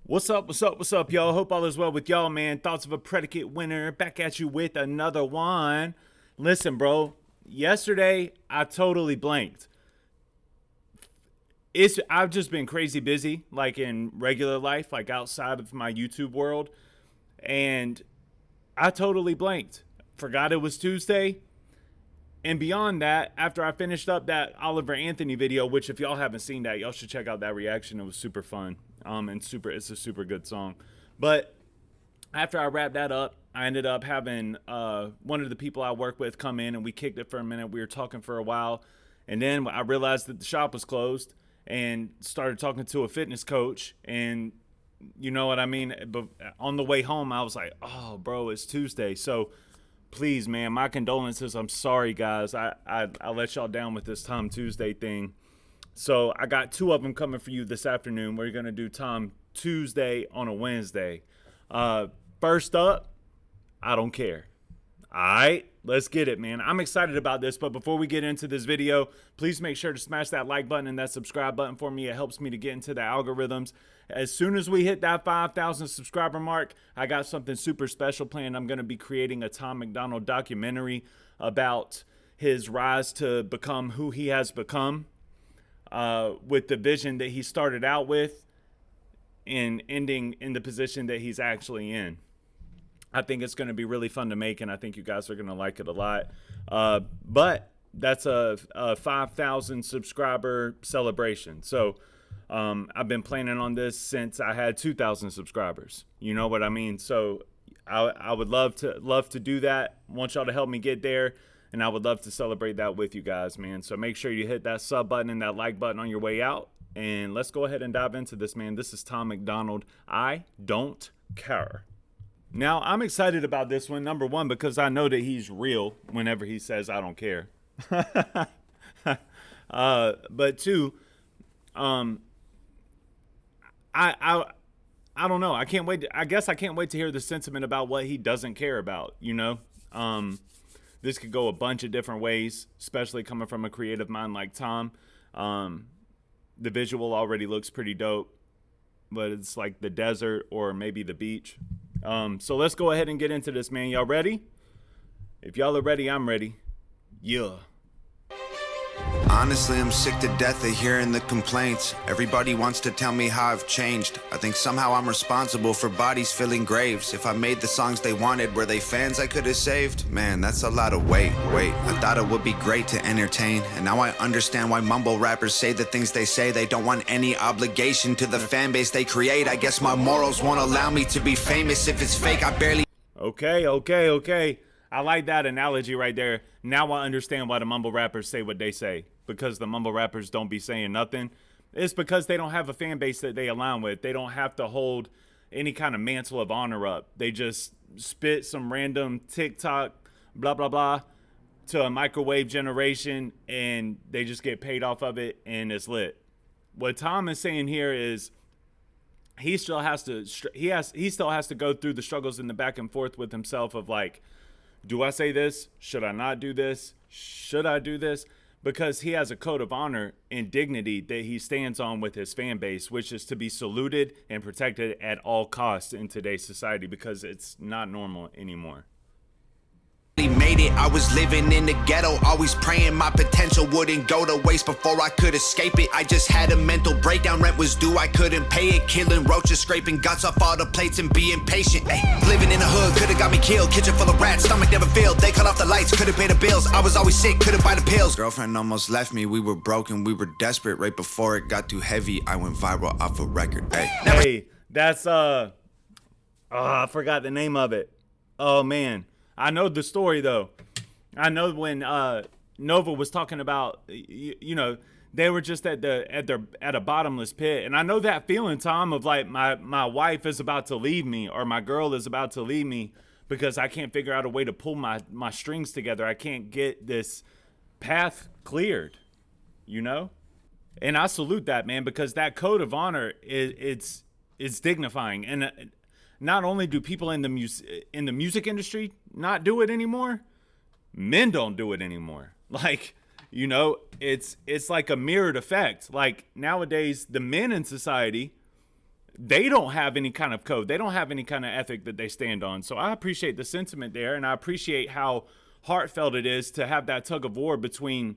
What's up, y'all? Hope all is well with y'all, man. Thoughts of a predicate winner, back at you with another one. Listen, bro, yesterday I totally blanked. I've just been crazy busy, like in regular life, like outside of my YouTube world, and I totally blanked. Forgot it was Tuesday. And beyond that, after I finished up that Oliver Anthony video, which if y'all haven't seen that, y'all should check out that reaction. It was super fun. It's a super good song. But after I wrapped that up, I ended up having one of the people I work with come in and we kicked it for a minute. We were talking for a while. And then I realized that the shop was closed and started talking to a fitness coach. And you know what I mean? But on the way home, I was like, oh, bro, it's Tuesday. So please, man, my condolences. I'm sorry, guys. I let y'all down with this Tom Tuesday thing. So I got two of them coming for you this afternoon. We're going to do Tom Tuesday on a Wednesday. First up, I don't care. All right, let's get it, man. I'm excited about this, but before we get into this video, please make sure to smash that like button and that subscribe button for me. It helps me to get into the algorithms. As soon as we hit that 5,000 subscriber mark, I got something super special planned. I'm going to be creating a Tom Macdonald documentary about his rise to become who he has become, with the vision that he started out with and ending in the position that he's actually in. I think it's going to be really fun to make, and I think you guys are going to like it a lot. But that's a 5,000 subscriber celebration. So I've been planning on this since I had 2,000 subscribers. You know what I mean? So I would love to do that. I want y'all to help me get there, and I would love to celebrate that with you guys, man. So make sure you hit that sub button and that like button on your way out. And let's go ahead and dive into this, man. This is Tom Macdonald. I don't care. Now, I'm excited about this one, number one, because I know that he's real whenever he says, I don't care. But two, I don't know. I can't wait. I guess I can't wait to hear the sentiment about what he doesn't care about, you know? This could go a bunch of different ways, especially coming from a creative mind like Tom. The visual already looks pretty dope, but it's like the desert or maybe the beach. So let's go ahead and get into this, man. Y'all ready? If y'all are ready, I'm ready. Yeah. Honestly, I'm sick to death of hearing the complaints. Everybody wants to tell me how I've changed. I think somehow I'm responsible for bodies filling graves. If I made the songs they wanted, were they fans I could have saved? Man, that's a lot of weight. I thought it would be great to entertain, and now I understand why mumble rappers say the things they say. They don't want any obligation to the fan base they create. I guess my morals won't allow me to be famous. If it's fake, I barely... Okay. I like that analogy right there. Now I understand why the mumble rappers say what they say. Because the mumble rappers don't be saying nothing. It's because they don't have a fan base that they align with. They don't have to hold any kind of mantle of honor up. They just spit some random TikTok, blah, blah, blah, to a microwave generation, and they just get paid off of it, and it's lit. What Tom is saying here is he still has to go through the struggles in the back and forth with himself of like, do I say this? Should I not do this? Should I do this? Because he has a code of honor and dignity that he stands on with his fan base, which is to be saluted and protected at all costs in today's society, because it's not normal anymore. Made it. I was living in the ghetto, always praying my potential wouldn't go to waste before I could escape it. I just had a mental breakdown, rent was due, I couldn't pay it. Killing roaches, scraping guts off all the plates and being patient. Ay, living in the hood, could've got me killed. Kitchen full of rats, stomach never filled. They cut off the lights, couldn't pay the bills. I was always sick, couldn't buy the pills. Girlfriend almost left me, we were broken, we were desperate. Right before it got too heavy, I went viral off a record. Ay, hey, that's I forgot the name of it. Oh man, I know the story though. I know when Nova was talking about, you know, they were just at a bottomless pit, and I know that feeling, Tom, of like my wife is about to leave me, or my girl is about to leave me, because I can't figure out a way to pull my strings together. I can't get this path cleared, you know, and I salute that, man, because that code of honor it's dignifying, and not only do people in the music industry not do it anymore. Men don't do it anymore. Like, you know, it's like a mirrored effect. Like nowadays, the men in society, they don't have any kind of code. They don't have any kind of ethic that they stand on. So I appreciate the sentiment there, and I appreciate how heartfelt it is to have that tug of war between,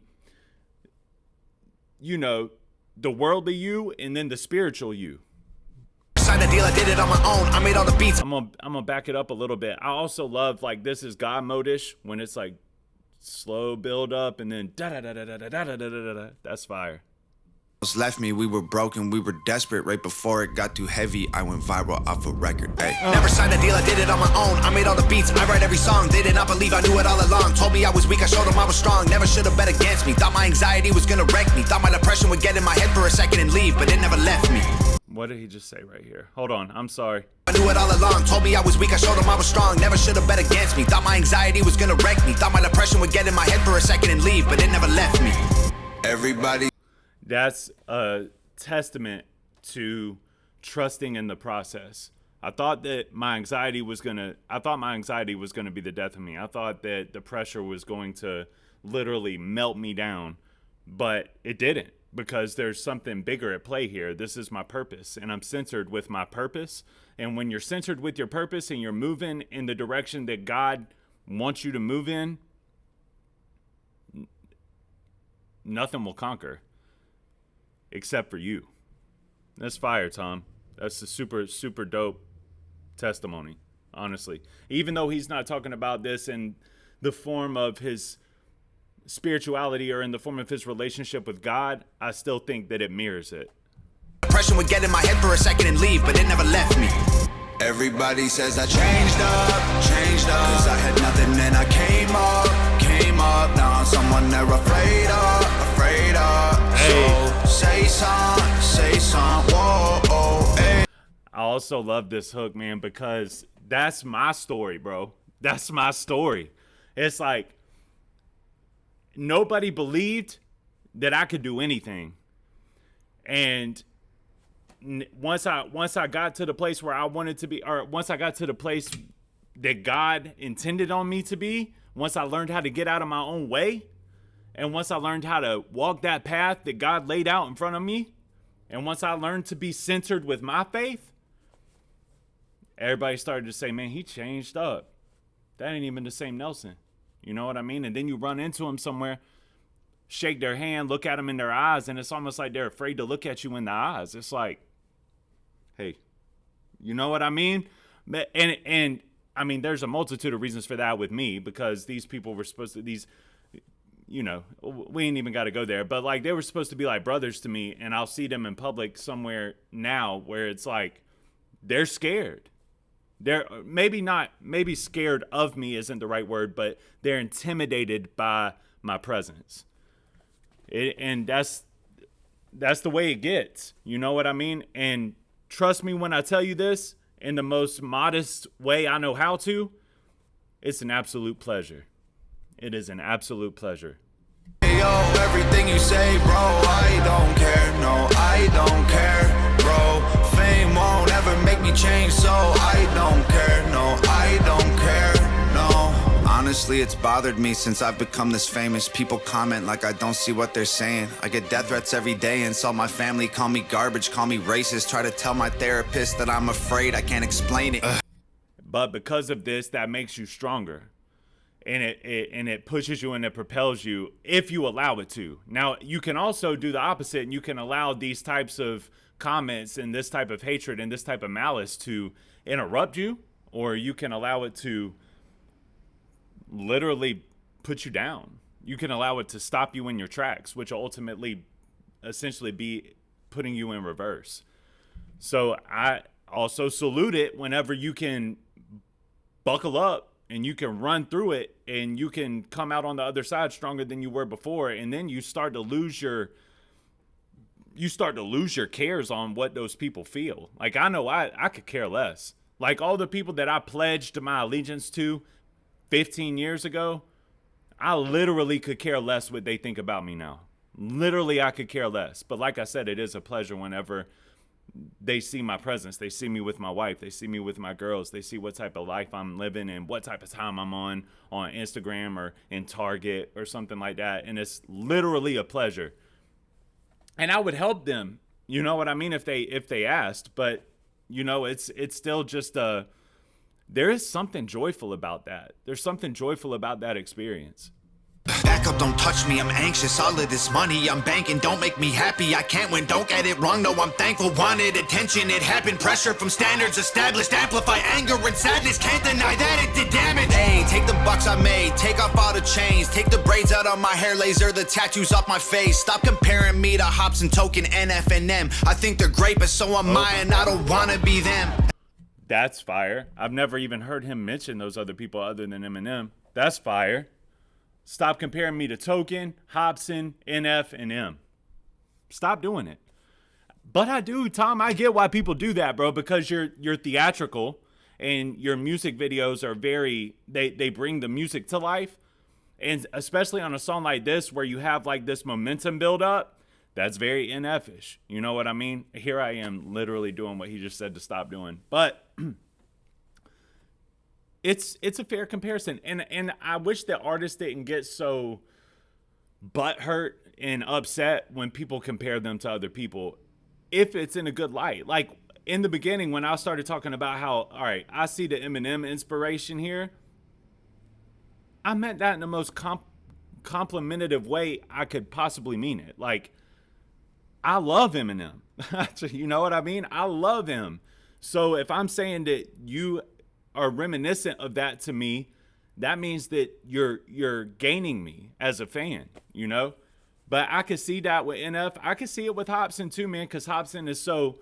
you know, the worldly you and then the spiritual you. Signed a deal, I did it on my own. I made all the beats. I'm gonna back it up a little bit. I also love like This Is God mode-ish when it's like slow build up and then da da da da da da da da da da. That's fire. Left me, we were broken, we were desperate. Right before it got too heavy, I went viral off a record. Ay. Never signed a deal, I did it on my own. I made all the beats, I write every song. They did not believe I knew it all along. Told me I was weak, I showed them I was strong. Never should have bet against me. Thought my anxiety was gonna wreck me. Thought my depression would get in my head for a second and leave, but it never left me. What did he just say right here? Hold on, I'm sorry. I knew it all along. Told me I was weak, I showed them I was strong. Never should have bet against me. Thought my anxiety was gonna wreck me. Thought my depression would get in my head for a second and leave, but it never left me. Everybody. That's a testament to trusting in the process. I thought my anxiety was gonna be the death of me. I thought that the pressure was going to literally melt me down, but it didn't, because there's something bigger at play here. This is my purpose, and I'm centered with my purpose. And when you're centered with your purpose and you're moving in the direction that God wants you to move in, nothing will conquer except for you. That's fire, Tom. That's a super, super dope testimony, honestly. Even though he's not talking about this in the form of his spirituality or in the form of his relationship with God, I still think that it mirrors it. Depression would get in my head for a second and leave, but it never left me. Everybody says I changed up, cause I had nothing and I came up, now I'm someone they're afraid of. Hey. So say some, whoa, hey. I also love this hook, man, because that's my story, bro. That's my story. It's like, nobody believed that I could do anything. And once I got to the place where I wanted to be, or once I got to the place that God intended on me to be, once I learned how to get out of my own way, and once I learned how to walk that path that God laid out in front of me, and once I learned to be centered with my faith, everybody started to say, man, he changed up. That ain't even the same Nelson. You know what I mean? And then you run into him somewhere, shake their hand, look at them in their eyes, and it's almost like they're afraid to look at you in the eyes. It's like, hey, you know what I mean? And I mean, there's a multitude of reasons for that with me, because these people were supposed to, you know, we ain't even got to go there, but like they were supposed to be like brothers to me, and I'll see them in public somewhere now where it's like they're scared. They're maybe scared of me isn't the right word, but they're intimidated by my presence. And that's the way it gets. You know what I mean? And trust me when I tell you this, in the most modest way I know how to, it's an absolute pleasure. It is an absolute pleasure. Hey, yo, everything you say, bro, I don't care. No, I don't care, bro. Fame won't ever make me change, so I don't care. No, I don't care, no. Honestly, it's bothered me since I've become this famous. People comment like I don't see what they're saying. I get death threats every day, and so my family call me garbage, call me racist. Try to tell my therapist that I'm afraid I can't explain it. But because of this, that makes you stronger. And it pushes you and it propels you if you allow it to. Now, you can also do the opposite, and you can allow these types of comments and this type of hatred and this type of malice to interrupt you, or you can allow it to literally put you down. You can allow it to stop you in your tracks, which will ultimately essentially be putting you in reverse. So I also salute it whenever you can buckle up and you can run through it and you can come out on the other side stronger than you were before. And then you start to lose your cares on what those people feel. Like, I know I could care less. Like, all the people that I pledged my allegiance to 15 years ago, I literally could care less what they think about me now. Literally, I could care less. But like I said, it is a pleasure whenever they see my presence. They see me with my wife. They see me with my girls. They see what type of life I'm living and what type of time I'm on Instagram or in Target or something like that. And it's literally a pleasure. And I would help them, you know what I mean, if they asked. But You know, it's still just there is something joyful about that. There's something joyful about that experience. Back up, don't touch me, I'm anxious. All of this money I'm banking don't make me happy. I can't win, don't get it wrong. No, I'm thankful, wanted attention, it happened. Pressure from standards established, amplify anger and sadness. Can't deny that it did damage. Hey, take the bucks I made, take off all the chains, take the braids out of my hair, laser the tattoos off my face. Stop comparing me to Hops and Token, NF and M. I think they're great, but so am I, and I don't wanna be them. That's fire. I've never even heard him mention those other people other than Eminem. That's fire. Stop comparing me to Token, Hobson, NF, and M. Stop doing it. But I do, Tom. I get why people do that, bro, because you're theatrical and your music videos are they bring the music to life. And especially on a song like this where you have like this momentum build up, that's very NF-ish. You know what I mean? Here I am literally doing what he just said to stop doing. But it's a fair comparison. And I wish that artists didn't get so butthurt and upset when people compare them to other people, if it's in a good light. Like in the beginning, when I started talking about how, all right, I see the Eminem inspiration here, I meant that in the most complimentary way I could possibly mean it. Like, I love Eminem. You know what I mean? I love him. So if I'm saying that you are reminiscent of that to me, that means that you're gaining me as a fan, you know? But I could see that with NF. I could see it with Hobson too, man, because Hobson is so,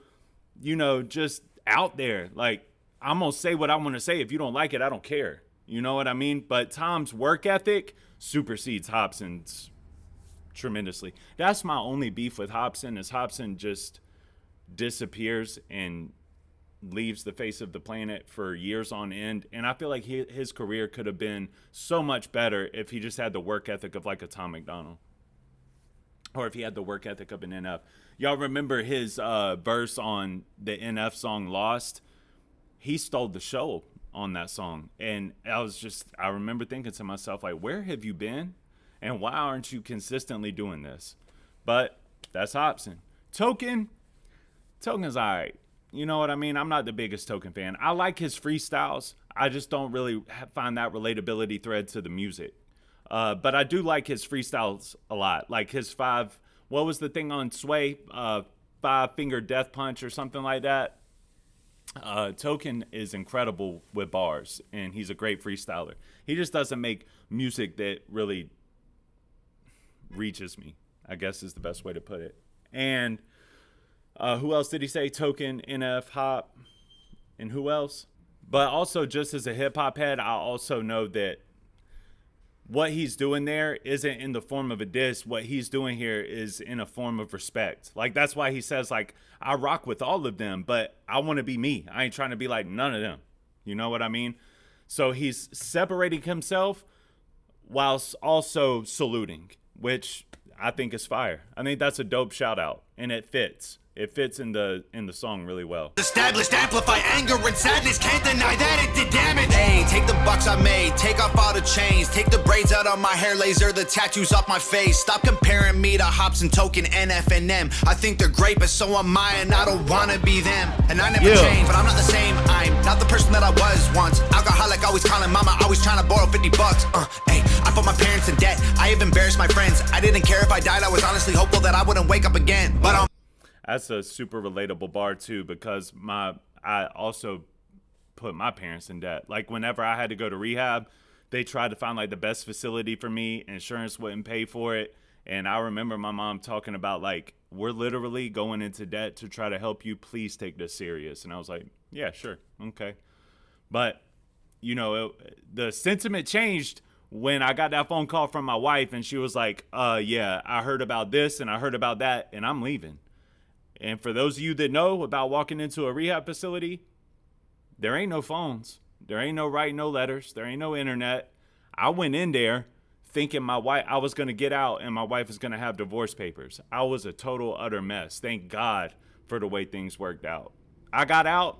you know, just out there. Like, I'm going to say what I want to say. If you don't like it, I don't care. You know what I mean? But Tom's work ethic supersedes Hobson's tremendously. That's my only beef with Hobson, is Hobson just disappears and leaves the face of the planet for years on end. And I feel like his career could have been so much better if he just had the work ethic of like a Tom Macdonald, or if he had the work ethic of an NF. Y'all remember his verse on the NF song Lost? He stole the show on that song. And I remember thinking to myself, like, where have you been? And why aren't you consistently doing this? But that's Hobson. Token's all right. You know what I mean? I'm not the biggest Token fan. I like his freestyles. I just don't really find that relatability thread to the music. But I do like his freestyles a lot. Like his what was the thing on Sway? 5-finger death punch or something like that. Token is incredible with bars, and he's a great freestyler. He just doesn't make music that really reaches me, I guess is the best way to put it. And who else did he say? Token, NF, Hop, and who else? But also, just as a hip-hop head, I also know that what he's doing there isn't in the form of a diss. What he's doing here is in a form of respect. Like, that's why he says, like, I rock with all of them, but I want to be me. I ain't trying to be like none of them. You know what I mean? So he's separating himself whilst also saluting, which I think is fire. I think that's a dope shout out, and it fits. It fits in the song really well. Established, amplify anger and sadness. Can't deny that it did damage. Hey, take the bucks I made, take off all the chains, take the braids out of my hair, laser the tattoos off my face. Stop comparing me to Hops and Token, NF and M. I think they're great, but so am I, and I don't wanna be them. And I never changed, but I'm not the same. I'm not the person that I was once. Alcoholic, always calling mama, always trying to borrow 50 bucks. Hey, I put my parents in debt. I have embarrassed my friends. I didn't care if I died. I was honestly hopeful that I wouldn't wake up again. But that's a super relatable bar too, because I also put my parents in debt. Like whenever I had to go to rehab, they tried to find like the best facility for me. Insurance wouldn't pay for it. And I remember my mom talking about like, we're literally going into debt to try to help you. Please take this serious. And I was like, yeah, sure. Okay. But you know, the sentiment changed when I got that phone call from my wife, and she was like, yeah, I heard about this and I heard about that, and I'm leaving. And for those of you that know about walking into a rehab facility, there ain't no phones. There ain't no writing no letters. There ain't no internet. I went in there thinking I was going to get out and my wife was going to have divorce papers. I was a total utter mess. Thank God for the way things worked out. I got out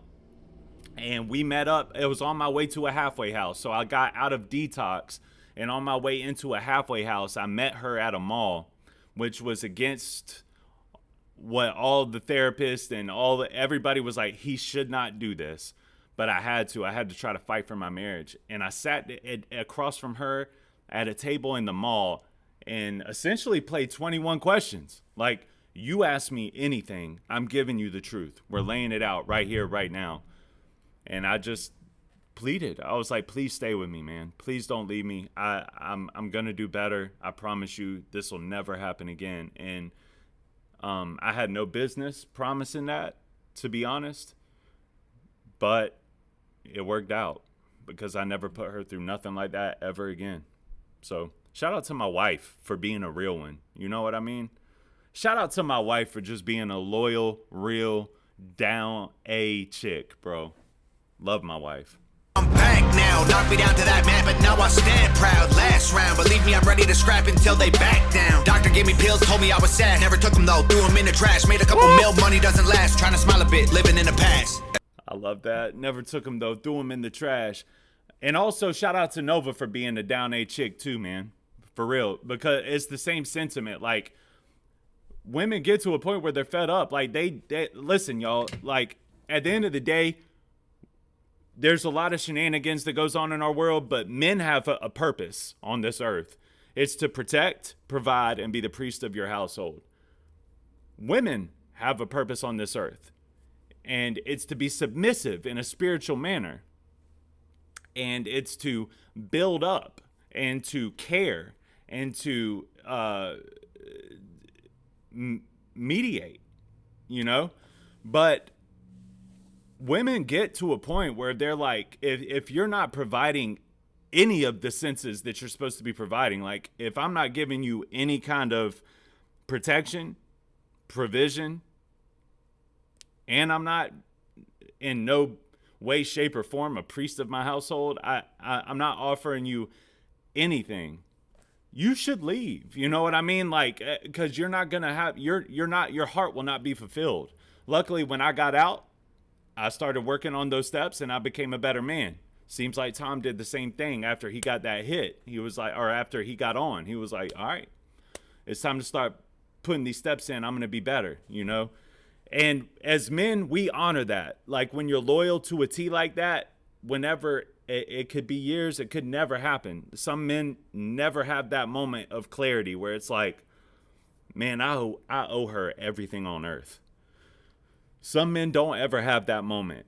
and we met up. It was on my way to a halfway house. So I got out of detox, and on my way into a halfway house, I met her at a mall, which was against what all the therapists and everybody was like, he should not do this. But I had to try to fight for my marriage. And I sat across from her at a table in the mall and essentially played 21 questions. Like, you ask me anything, I'm giving you the truth. We're laying it out right here, right now. And I just pleaded. I was like, please stay with me, man. Please don't leave me. I'm going to do better. I promise you this will never happen again. And I had no business promising that, to be honest. But it worked out because I never put her through nothing like that ever again. So shout out to my wife for being a real one. You know what I mean? Shout out to my wife for just being a loyal, real, down A chick, bro. Love my wife. I'm back now, knock me down to that mat, but now I stand proud. Last round, believe me, I'm ready to scrap until they back down. Doctor gave me pills, told me I was sad, never took them though, threw them in the trash. Made a couple mil, money doesn't last, trying to smile a bit, living in the past. I love that. Never took them though, threw them in the trash. And also shout out to Nova for being a down A chick too, man. For real, because it's the same sentiment. Like, women get to a point where they're fed up. Like, they listen, y'all, like, at the end of the day, there's a lot of shenanigans that goes on in our world, but men have a purpose on this earth. It's to protect, provide, and be the priest of your household. Women have a purpose on this earth, and it's to be submissive in a spiritual manner. And it's to build up and to care and to mediate, you know? But women get to a point where they're like, if you're not providing any of the senses that you're supposed to be providing, like if I'm not giving you any kind of protection, provision, and I'm not in no way, shape, or form a priest of my household, I'm not offering you anything, you should leave. You know what I mean? Like, because you're not gonna have your heart will not be fulfilled. Luckily, when I got out, I started working on those steps and I became a better man. Seems like Tom did the same thing after he got that hit. He was like, or after he got on, he was like, all right, it's time to start putting these steps in. I'm going to be better, you know? And as men, we honor that. Like, when you're loyal to a T like that, whenever it could be years, it could never happen. Some men never have that moment of clarity where it's like, man, I owe her everything on earth. Some men don't ever have that moment.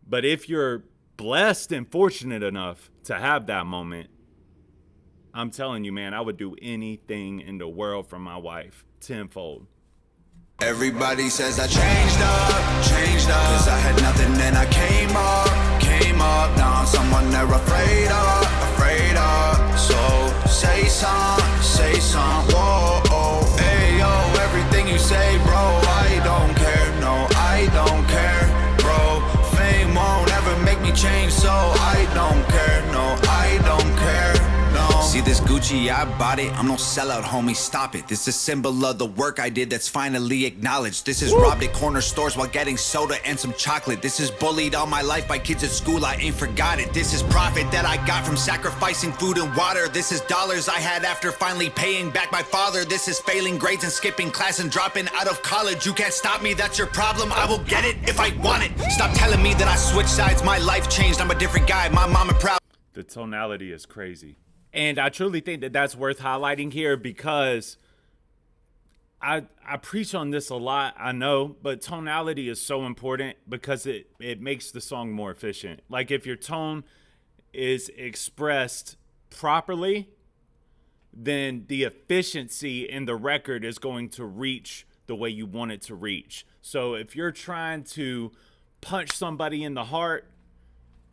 But if you're blessed and fortunate enough to have that moment, I'm telling you, man, I would do anything in the world for my wife tenfold. Everybody says I changed up, cause I had nothing and I came up, now I'm someone they're afraid of, so say some, whoa, hey yo, everything you say, bro, I don't care, no, I don't care, bro, fame won't ever make me change, so I don't care, no, I don't care. See this Gucci, I bought it. I'm no sellout, homie, stop it. This is a symbol of the work I did that's finally acknowledged. This is robbed at corner stores while getting soda and some chocolate. This is bullied all my life by kids at school, I ain't forgot it. This is profit that I got from sacrificing food and water. This is dollars I had after finally paying back my father. This is failing grades and skipping class and dropping out of college. You can't stop me, that's your problem. I will get it if I want it. Stop telling me that I switched sides, my life changed. I'm a different guy, my mama proud. The tonality is crazy. And I truly think that that's worth highlighting here because I preach on this a lot, I know, but tonality is so important because it makes the song more efficient. Like, if your tone is expressed properly, then the efficiency in the record is going to reach the way you want it to reach. So if you're trying to punch somebody in the heart,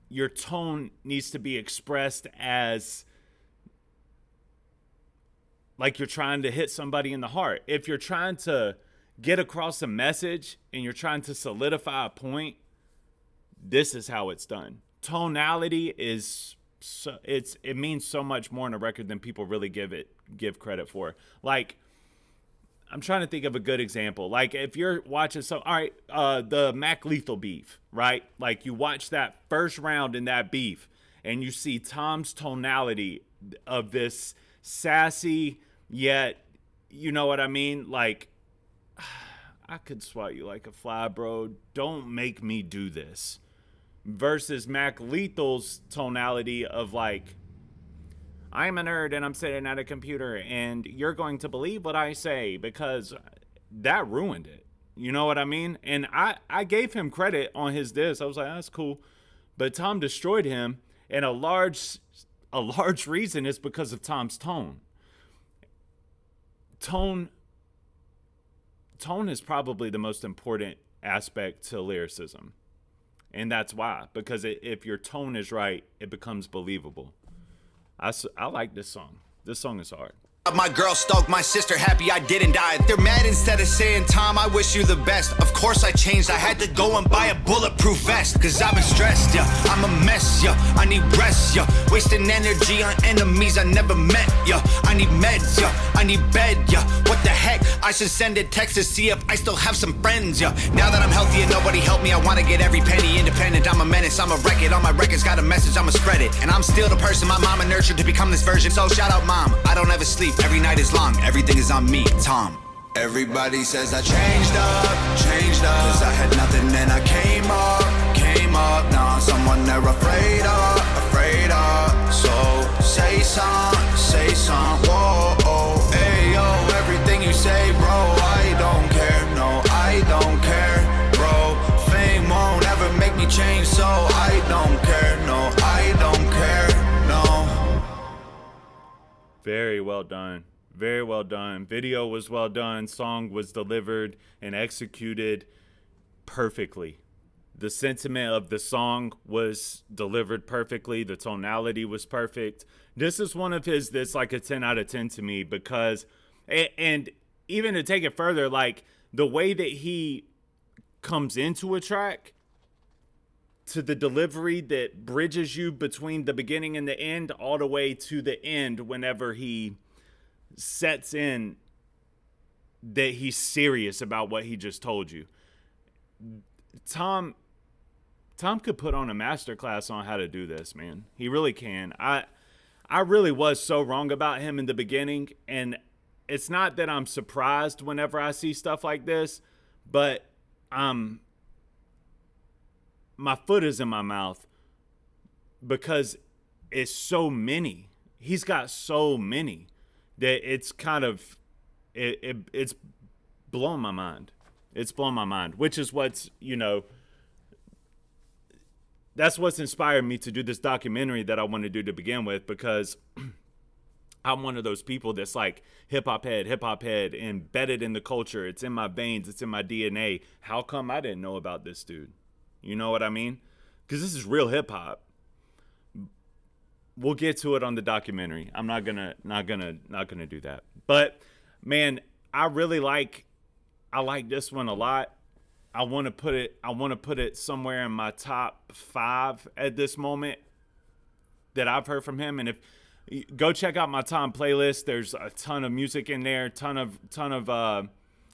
your tone needs to be expressed as like you're trying to hit somebody in the heart. If you're trying to get across a message and you're trying to solidify a point, this is how it's done. Tonality is it means so much more in a record than people really give credit for. Like, I'm trying to think of a good example. Like, if you're watching the Mac Lethal beef, right? Like, you watch that first round in that beef and you see Tom's tonality of this sassy, yet, you know what I mean? Like, I could swat you like a fly, bro. Don't make me do this. Versus Mac Lethal's tonality of like, I'm a nerd and I'm sitting at a computer and you're going to believe what I say, because that ruined it. You know what I mean? And I gave him credit on his diss. I was like, that's cool. But Tom destroyed him, and a large reason is because of Tom's tone. Tone is probably the most important aspect to lyricism. And that's why. Because if your tone is right, it becomes believable. I like this song. This song is hard. My girl stoked, my sister happy I didn't die. They're mad instead of saying, Tom, I wish you the best. Of course I changed, I had to go and buy a bulletproof vest. Cause I've been stressed, yeah, I'm a mess, yeah, I need rest, yeah. Wasting energy on enemies I never met, yeah. I need meds, yeah, I need bed, yeah. What the heck, I should send a text to see if I still have some friends, yeah. Now that I'm healthy and nobody helped me, I wanna get every penny independent. I'm a menace, I'm a wreck it, all my records got a message, I'ma spread it. And I'm still the person my mama nurtured to become this version. So shout out mom, I don't ever sleep. Every night is long, everything is on me, Tom. Everybody says I changed up, cause I had nothing and I came up, now I'm someone they're afraid of, so say some, whoa, hey yo, everything you say, bro, I don't care, no, I don't care, bro, fame won't ever make me change, so I don't care, no, I don't care, no. Very well done. Very well done. Video was well done. Song was delivered and executed perfectly. The sentiment of the song was delivered perfectly. The tonality was perfect. This is one of his that's like a 10 out of 10 to me, because, and even to take it further, like the way that he comes into a track, to the delivery that bridges you between the beginning and the end, all the way to the end whenever he sets in that he's serious about what he just told you. Tom could put on a masterclass on how to do this, man. He really can. I really was so wrong about him in the beginning, and it's not that I'm surprised whenever I see stuff like this, but my foot is in my mouth because it's so many. He's got so many that it's kind of it's blown my mind. It's blown my mind, which is what's, you know, that's what's inspired me to do this documentary that I want to do to begin with, because I'm one of those people that's like hip hop head, embedded in the culture. It's in my veins. It's in my DNA. How come I didn't know about this dude? You know what I mean? Because this is real hip hop. We'll get to it on the documentary. I'm not gonna do that. But man, I like this one a lot. I want to put it somewhere in my top 5 at this moment that I've heard from him. And if go check out my Tom playlist, there's a ton of music in there, ton of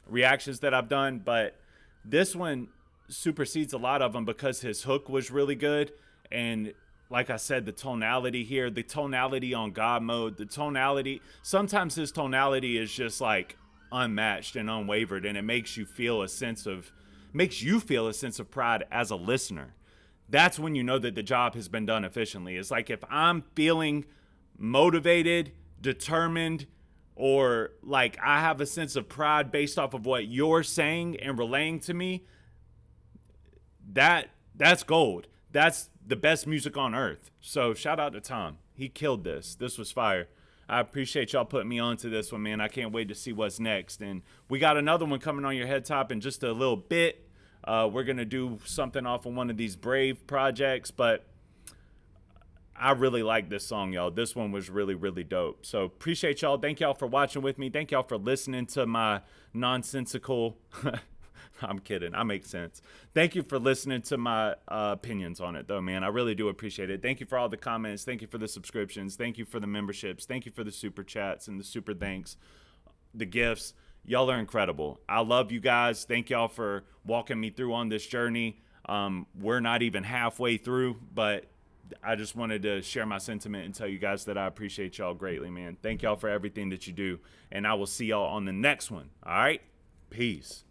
reactions that I've done, but this one supersedes a lot of them because his hook was really good. And like I said, the tonality here, the tonality on God Mode, the tonality, sometimes his tonality is just like unmatched and unwavered, and it makes you feel a sense of pride as a listener. That's when you know that the job has been done efficiently. It's like if I'm feeling motivated, determined, or like I have a sense of pride based off of what you're saying and relaying to me, that's gold. That's the best music on earth. So shout out to Tom. He killed this. This was fire. I appreciate y'all putting me on to this one, man. I can't wait to see what's next. And we got another one coming on your head top in just a little bit. We're going to do something off of one of these Brave projects, but I really like this song, y'all. This one was really, really dope. So appreciate y'all. Thank y'all for watching with me. Thank y'all for listening to my nonsensical... I'm kidding. I make sense. Thank you for listening to my opinions on it, though, man. I really do appreciate it. Thank you for all the comments. Thank you for the subscriptions. Thank you for the memberships. Thank you for the super chats and the super thanks, the gifts. Y'all are incredible. I love you guys. Thank y'all for walking me through on this journey. We're not even halfway through, but I just wanted to share my sentiment and tell you guys that I appreciate y'all greatly, man. Thank y'all for everything that you do, and I will see y'all on the next one. All right? Peace.